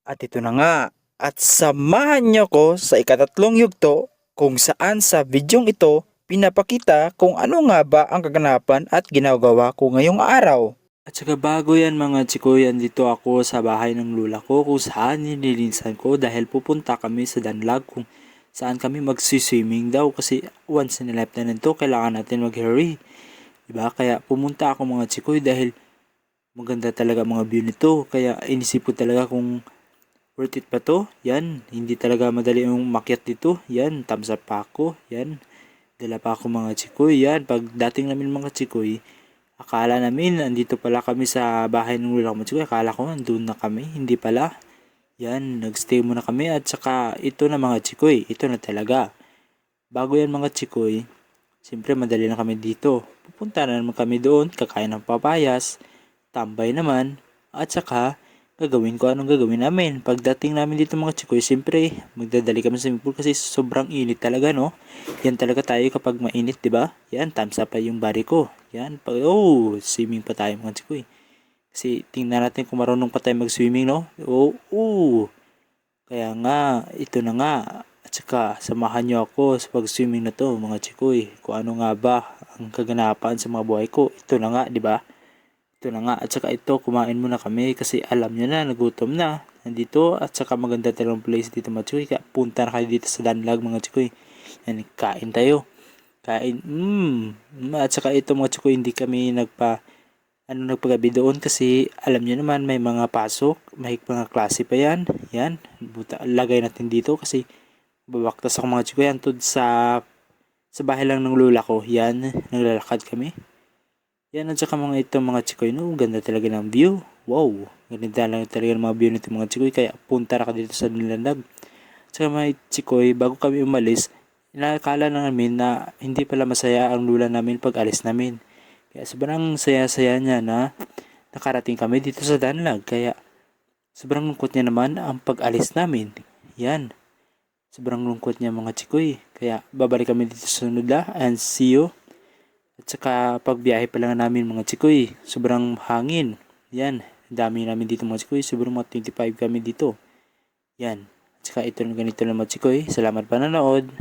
At ito na nga, at samahan niyo ko sa ikatatlong yugto kung saan sa bidyong ito pinapakita kung ano nga ba ang kaganapan at ginagawa ko ngayong araw. At saka bago yan mga chikoy, andito ako sa bahay ng lula ko kung saan nililinisan ko dahil pupunta kami sa Danlag kung saan kami magsiswimming daw kasi once in a lifetime nito kailangan natin mag-hurry. Diba? Kaya pumunta ako mga chikoy dahil maganda talaga mga view nito. Kaya inisip ko talaga kung worth it pa to. Yan, hindi talaga madali yung makyat dito. Yan, thumbs up pa ako. Yan, dala pa ako mga chikoy. Yan, pag dating namin mga chikoy, akala namin andito pala kami sa bahay ng lula ko mga chikoy. Akala ko nandun na kami, hindi pala. Yan, nagstay muna kami at saka ito na mga chikoy. Ito na talaga. Bago yan mga chikoy, siyempre madali na kami dito. Pupunta na naman kami doon, kakain ng papayas, tambay naman, at saka gagawin ko anong gagawin namin. Pagdating namin dito mga chikoy, siyempre magdadali kami sa swimming pool kasi sobrang init talaga, no? Yan talaga tayo kapag mainit, di ba? Yan, thumbs up pa yung body ko. Yan, swimming pa tayo mga chikoy. Kasi tingnan natin kung marunong pa tayo mag-swimming, no? Kaya nga, ito na nga. At saka, samahan nyo ako sa pag-swimming na to, mga chikoy. Kung ano nga ba ang kaganapan sa mga buhay ko. Ito na nga, di ba? Ito na nga. At saka ito, kumain muna kami kasi alam nyo na, nagutom na. Nandito, at saka maganda talagang place dito, mga chikoy. Kaya punta na kayo dito sa Danlag, mga chikoy. Yan, kain tayo. Kain, At saka ito, mga chikoy, hindi kami nagpagabi doon kasi alam niyo naman may mga pasok, may mga klase pa yan. Yan, lagay natin dito kasi babaktas ako mga chiko yan tod sa bahay lang ng lula ko. Yan, naglalakad kami. Yan, at saka mga ito mga chikoy, no, ganda talaga ng view. Wow, ganda lang talaga ng mga view nito mga chikoy, kaya punta na ka dito sa Nilandag. At saka mga chikoy, bago kami umalis, nakakala na namin na hindi pala masaya ang lula namin pag alis namin. Kaya sobrang saya-saya niya na nakarating kami dito sa Danlag. Kaya sobrang lungkot niya naman ang pag-alis namin. Yan. Sobrang lungkot niya mga chikoy. Kaya babalik kami dito sa sunod and see you. At saka pagbiyahe pa lang namin mga chikoy. Sobrang hangin. Yan. Dami namin dito mga chikoy. Sobrang mga 25 kami dito. Yan. At saka ito ganito na mga chikoy. Salamat pa nanood.